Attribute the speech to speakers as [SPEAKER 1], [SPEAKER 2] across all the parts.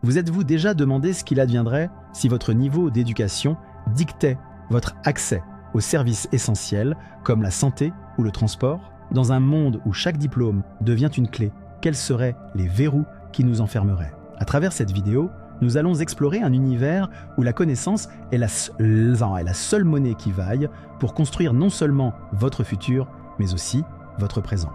[SPEAKER 1] Vous êtes-vous déjà demandé ce qu'il adviendrait si votre niveau d'éducation dictait votre accès aux services essentiels comme la santé ou le transport? Dans un monde où chaque diplôme devient une clé, quels seraient les verrous qui nous enfermeraient? À travers cette vidéo, nous allons explorer un univers où la connaissance est la seule monnaie qui vaille pour construire non seulement votre futur, mais aussi votre présent.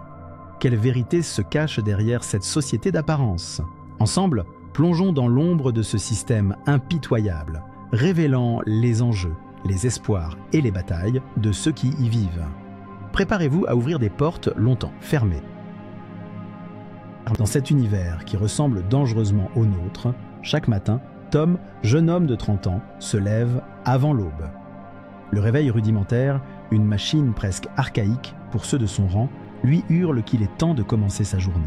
[SPEAKER 1] Quelle vérité se cache derrière cette société d'apparence? Ensemble, plongeons dans l'ombre de ce système impitoyable, révélant les enjeux, les espoirs et les batailles de ceux qui y vivent. Préparez-vous à ouvrir des portes longtemps fermées. Dans cet univers qui ressemble dangereusement au nôtre, chaque matin, Tom, jeune homme de 30 ans, se lève avant l'aube. Le réveil rudimentaire, une machine presque archaïque pour ceux de son rang, lui hurle qu'il est temps de commencer sa journée.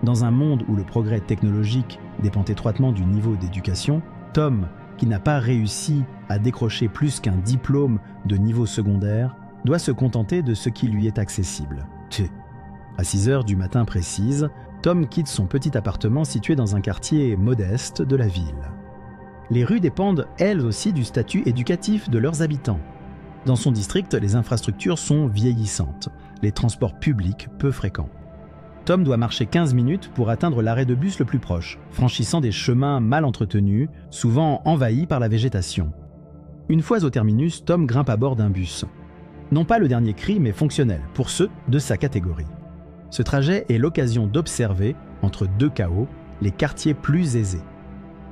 [SPEAKER 1] Dans un monde où le progrès technologique dépend étroitement du niveau d'éducation, Tom, qui n'a pas réussi à décrocher plus qu'un diplôme de niveau secondaire, doit se contenter de ce qui lui est accessible. À 6 heures du matin précise, Tom quitte son petit appartement situé dans un quartier modeste de la ville. Les rues dépendent elles aussi du statut éducatif de leurs habitants. Dans son district, les infrastructures sont vieillissantes, les transports publics peu fréquents. Tom doit marcher 15 minutes pour atteindre l'arrêt de bus le plus proche, franchissant des chemins mal entretenus, souvent envahis par la végétation. Une fois au terminus, Tom grimpe à bord d'un bus. Non pas le dernier cri, mais fonctionnel, pour ceux de sa catégorie. Ce trajet est l'occasion d'observer, entre deux chaos, les quartiers plus aisés.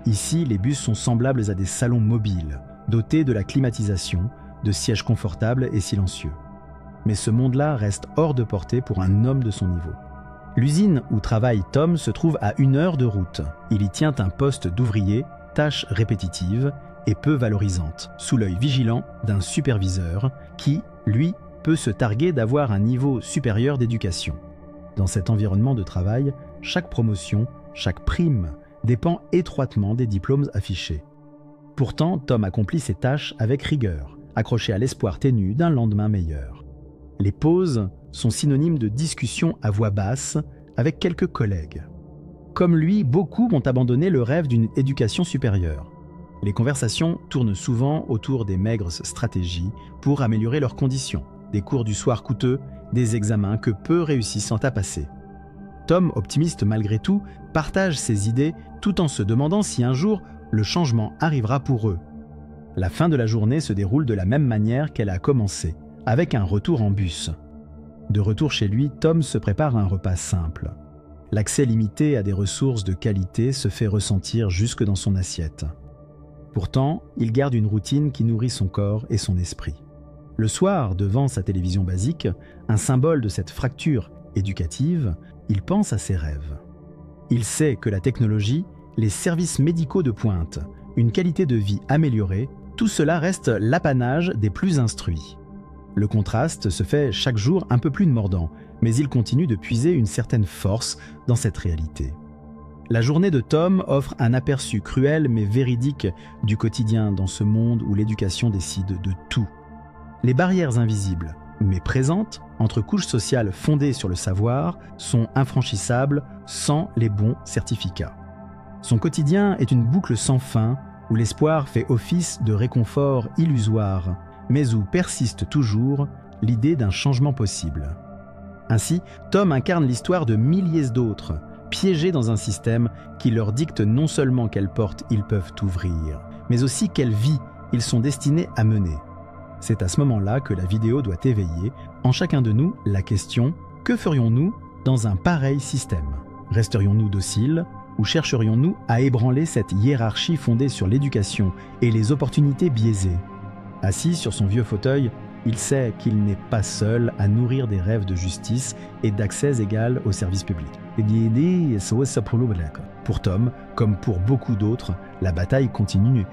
[SPEAKER 1] Ici, les bus sont semblables à des salons mobiles, dotés de la climatisation, de sièges confortables et silencieux. Mais ce monde-là reste hors de portée pour un homme de son niveau. L'usine où travaille Tom se trouve à 1 heure de route. Il y tient un poste d'ouvrier, tâche répétitive et peu valorisante, sous l'œil vigilant d'un superviseur qui, lui, peut se targuer d'avoir un niveau supérieur d'éducation. Dans cet environnement de travail, chaque promotion, chaque prime dépend étroitement des diplômes affichés. Pourtant, Tom accomplit ses tâches avec rigueur, accroché à l'espoir ténu d'un lendemain meilleur. Les pauses sont synonymes de discussions à voix basse avec quelques collègues. Comme lui, beaucoup ont abandonné le rêve d'une éducation supérieure. Les conversations tournent souvent autour des maigres stratégies pour améliorer leurs conditions, des cours du soir coûteux, des examens que peu réussissent à passer. Tom, optimiste malgré tout, partage ses idées tout en se demandant si un jour le changement arrivera pour eux. La fin de la journée se déroule de la même manière qu'elle a commencé, avec un retour en bus. De retour chez lui, Tom se prépare un repas simple. L'accès limité à des ressources de qualité se fait ressentir jusque dans son assiette. Pourtant, il garde une routine qui nourrit son corps et son esprit. Le soir, devant sa télévision basique, un symbole de cette fracture éducative, il pense à ses rêves. Il sait que la technologie, les services médicaux de pointe, une qualité de vie améliorée, tout cela reste l'apanage des plus instruits. Le contraste se fait chaque jour un peu plus mordant, mais il continue de puiser une certaine force dans cette réalité. La journée de Tom offre un aperçu cruel mais véridique du quotidien dans ce monde où l'éducation décide de tout. Les barrières invisibles, mais présentes, entre couches sociales fondées sur le savoir, sont infranchissables sans les bons certificats. Son quotidien est une boucle sans fin où l'espoir fait office de réconfort illusoire, mais où persiste toujours l'idée d'un changement possible. Ainsi, Tom incarne l'histoire de milliers d'autres, piégés dans un système qui leur dicte non seulement quelle porte ils peuvent ouvrir, mais aussi quelle vie ils sont destinés à mener. C'est à ce moment-là que la vidéo doit éveiller en chacun de nous la question « Que ferions-nous dans un pareil système ? Resterions-nous dociles ou chercherions-nous à ébranler cette hiérarchie fondée sur l'éducation et les opportunités biaisées ?» Assis sur son vieux fauteuil, il sait qu'il n'est pas seul à nourrir des rêves de justice et d'accès égal aux services publics. Pour Tom, comme pour beaucoup d'autres, la bataille continue.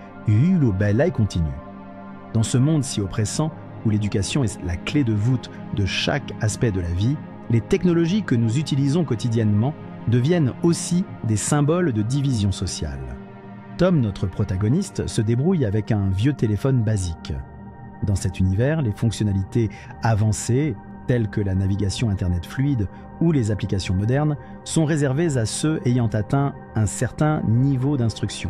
[SPEAKER 1] Dans ce monde si oppressant, où l'éducation est la clé de voûte de chaque aspect de la vie, les technologies que nous utilisons quotidiennement deviennent aussi des symboles de division sociale. Tom, notre protagoniste, se débrouille avec un vieux téléphone basique. Dans cet univers, les fonctionnalités avancées, telles que la navigation Internet fluide ou les applications modernes, sont réservées à ceux ayant atteint un certain niveau d'instruction.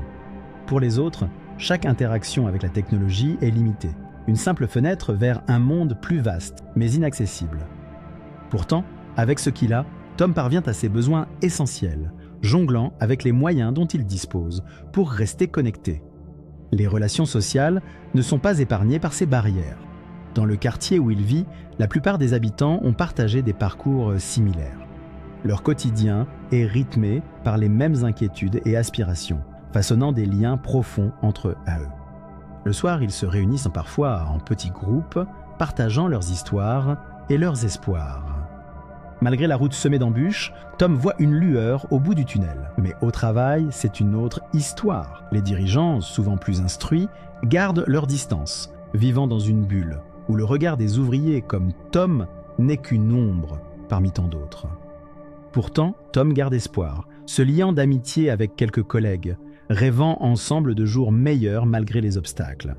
[SPEAKER 1] Pour les autres, chaque interaction avec la technologie est limitée, une simple fenêtre vers un monde plus vaste, mais inaccessible. Pourtant, avec ce qu'il a, Tom parvient à ses besoins essentiels, jonglant avec les moyens dont il dispose pour rester connecté. Les relations sociales ne sont pas épargnées par ces barrières. Dans le quartier où il vit, la plupart des habitants ont partagé des parcours similaires. Leur quotidien est rythmé par les mêmes inquiétudes et aspirations, façonnant des liens profonds entre eux. Le soir, ils se réunissent parfois en petits groupes, partageant leurs histoires et leurs espoirs. Malgré la route semée d'embûches, Tom voit une lueur au bout du tunnel. Mais au travail, c'est une autre histoire. Les dirigeants, souvent plus instruits, gardent leur distance, vivant dans une bulle, où le regard des ouvriers comme Tom n'est qu'une ombre parmi tant d'autres. Pourtant, Tom garde espoir, se liant d'amitié avec quelques collègues, rêvant ensemble de jours meilleurs malgré les obstacles.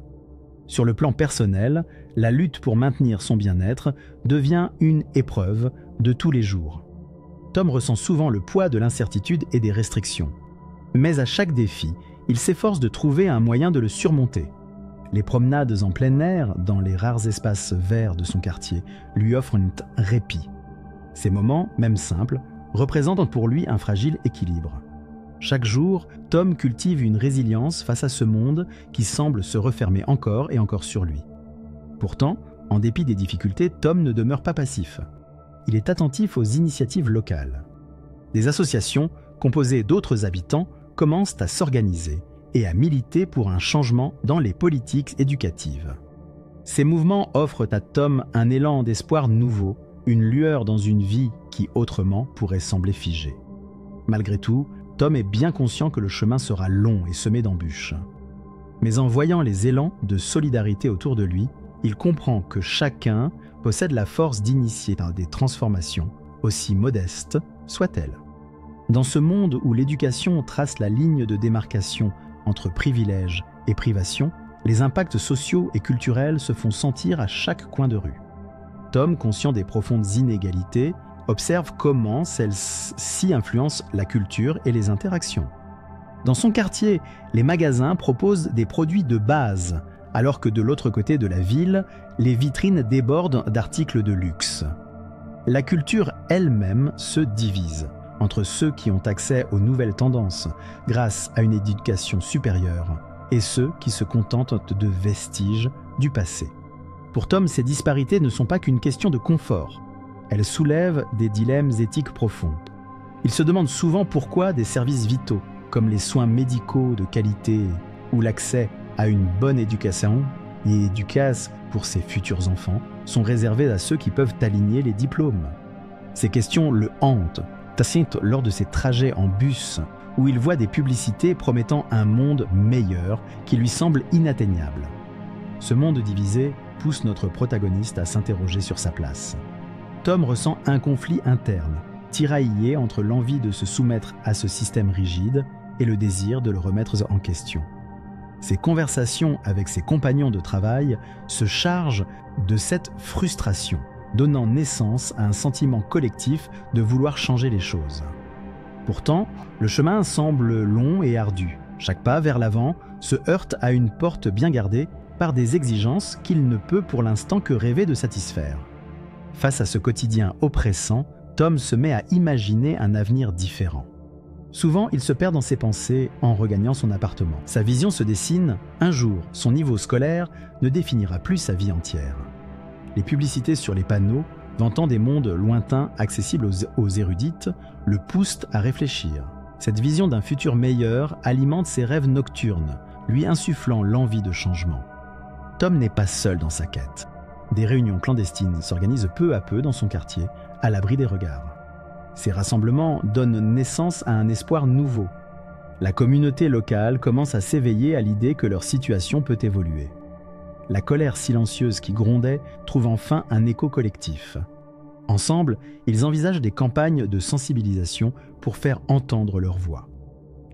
[SPEAKER 1] Sur le plan personnel, la lutte pour maintenir son bien-être devient une épreuve de tous les jours. Tom ressent souvent le poids de l'incertitude et des restrictions. Mais à chaque défi, il s'efforce de trouver un moyen de le surmonter. Les promenades en plein air, dans les rares espaces verts de son quartier, lui offrent un répit. Ces moments, même simples, représentent pour lui un fragile équilibre. Chaque jour, Tom cultive une résilience face à ce monde qui semble se refermer encore et encore sur lui. Pourtant, en dépit des difficultés, Tom ne demeure pas passif. Il est attentif aux initiatives locales. Des associations, composées d'autres habitants, commencent à s'organiser et à militer pour un changement dans les politiques éducatives. Ces mouvements offrent à Tom un élan d'espoir nouveau, une lueur dans une vie qui autrement pourrait sembler figée. Malgré tout, Tom est bien conscient que le chemin sera long et semé d'embûches. Mais en voyant les élans de solidarité autour de lui, il comprend que chacun possède la force d'initier des transformations, aussi modestes soient-elles. Dans ce monde où l'éducation trace la ligne de démarcation entre privilèges et privations, les impacts sociaux et culturels se font sentir à chaque coin de rue. Tom, conscient des profondes inégalités, observe comment celles-ci influencent la culture et les interactions. Dans son quartier, les magasins proposent des produits de base, alors que de l'autre côté de la ville, les vitrines débordent d'articles de luxe. La culture elle-même se divise entre ceux qui ont accès aux nouvelles tendances grâce à une éducation supérieure et ceux qui se contentent de vestiges du passé. Pour Tom, ces disparités ne sont pas qu'une question de confort. Elles soulèvent des dilemmes éthiques profonds. Il se demande souvent pourquoi des services vitaux, comme les soins médicaux de qualité ou l'accès à une bonne éducation et éducace pour ses futurs enfants, sont réservés à ceux qui peuvent aligner les diplômes. Ces questions le hantent, Tacite lors de ses trajets en bus, où il voit des publicités promettant un monde meilleur qui lui semble inatteignable. Ce monde divisé pousse notre protagoniste à s'interroger sur sa place. Tom ressent un conflit interne, tiraillé entre l'envie de se soumettre à ce système rigide et le désir de le remettre en question. Ses conversations avec ses compagnons de travail se chargent de cette frustration, donnant naissance à un sentiment collectif de vouloir changer les choses. Pourtant, le chemin semble long et ardu. Chaque pas vers l'avant se heurte à une porte bien gardée par des exigences qu'il ne peut pour l'instant que rêver de satisfaire. Face à ce quotidien oppressant, Tom se met à imaginer un avenir différent. Souvent, il se perd dans ses pensées en regagnant son appartement. Sa vision se dessine, un jour, son niveau scolaire ne définira plus sa vie entière. Les publicités sur les panneaux, vantant des mondes lointains accessibles aux érudites, le poussent à réfléchir. Cette vision d'un futur meilleur alimente ses rêves nocturnes, lui insufflant l'envie de changement. Tom n'est pas seul dans sa quête. Des réunions clandestines s'organisent peu à peu dans son quartier, à l'abri des regards. Ces rassemblements donnent naissance à un espoir nouveau. La communauté locale commence à s'éveiller à l'idée que leur situation peut évoluer. La colère silencieuse qui grondait trouve enfin un écho collectif. Ensemble, ils envisagent des campagnes de sensibilisation pour faire entendre leur voix.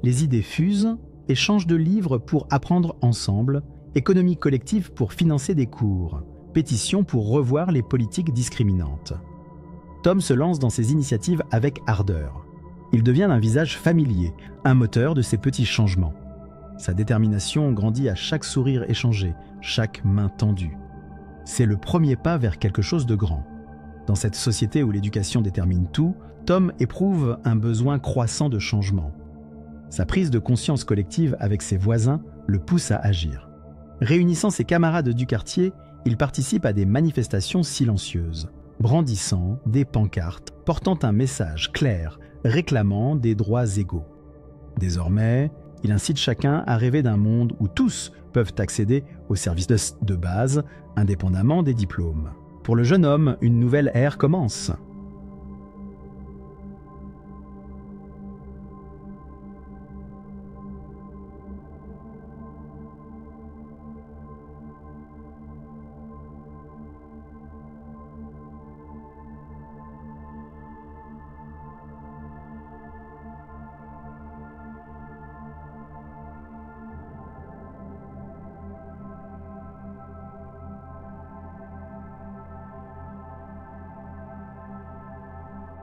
[SPEAKER 1] Les idées fusent, échanges de livres pour apprendre ensemble, économie collective pour financer des cours, pétitions pour revoir les politiques discriminantes. Tom se lance dans ses initiatives avec ardeur. Il devient un visage familier, un moteur de ces petits changements. Sa détermination grandit à chaque sourire échangé, chaque main tendue. C'est le premier pas vers quelque chose de grand. Dans cette société où l'éducation détermine tout, Tom éprouve un besoin croissant de changement. Sa prise de conscience collective avec ses voisins le pousse à agir. Réunissant ses camarades du quartier, il participe à des manifestations silencieuses, brandissant des pancartes, portant un message clair, réclamant des droits égaux. Désormais, il incite chacun à rêver d'un monde où tous peuvent accéder aux services de base, indépendamment des diplômes. Pour le jeune homme, une nouvelle ère commence.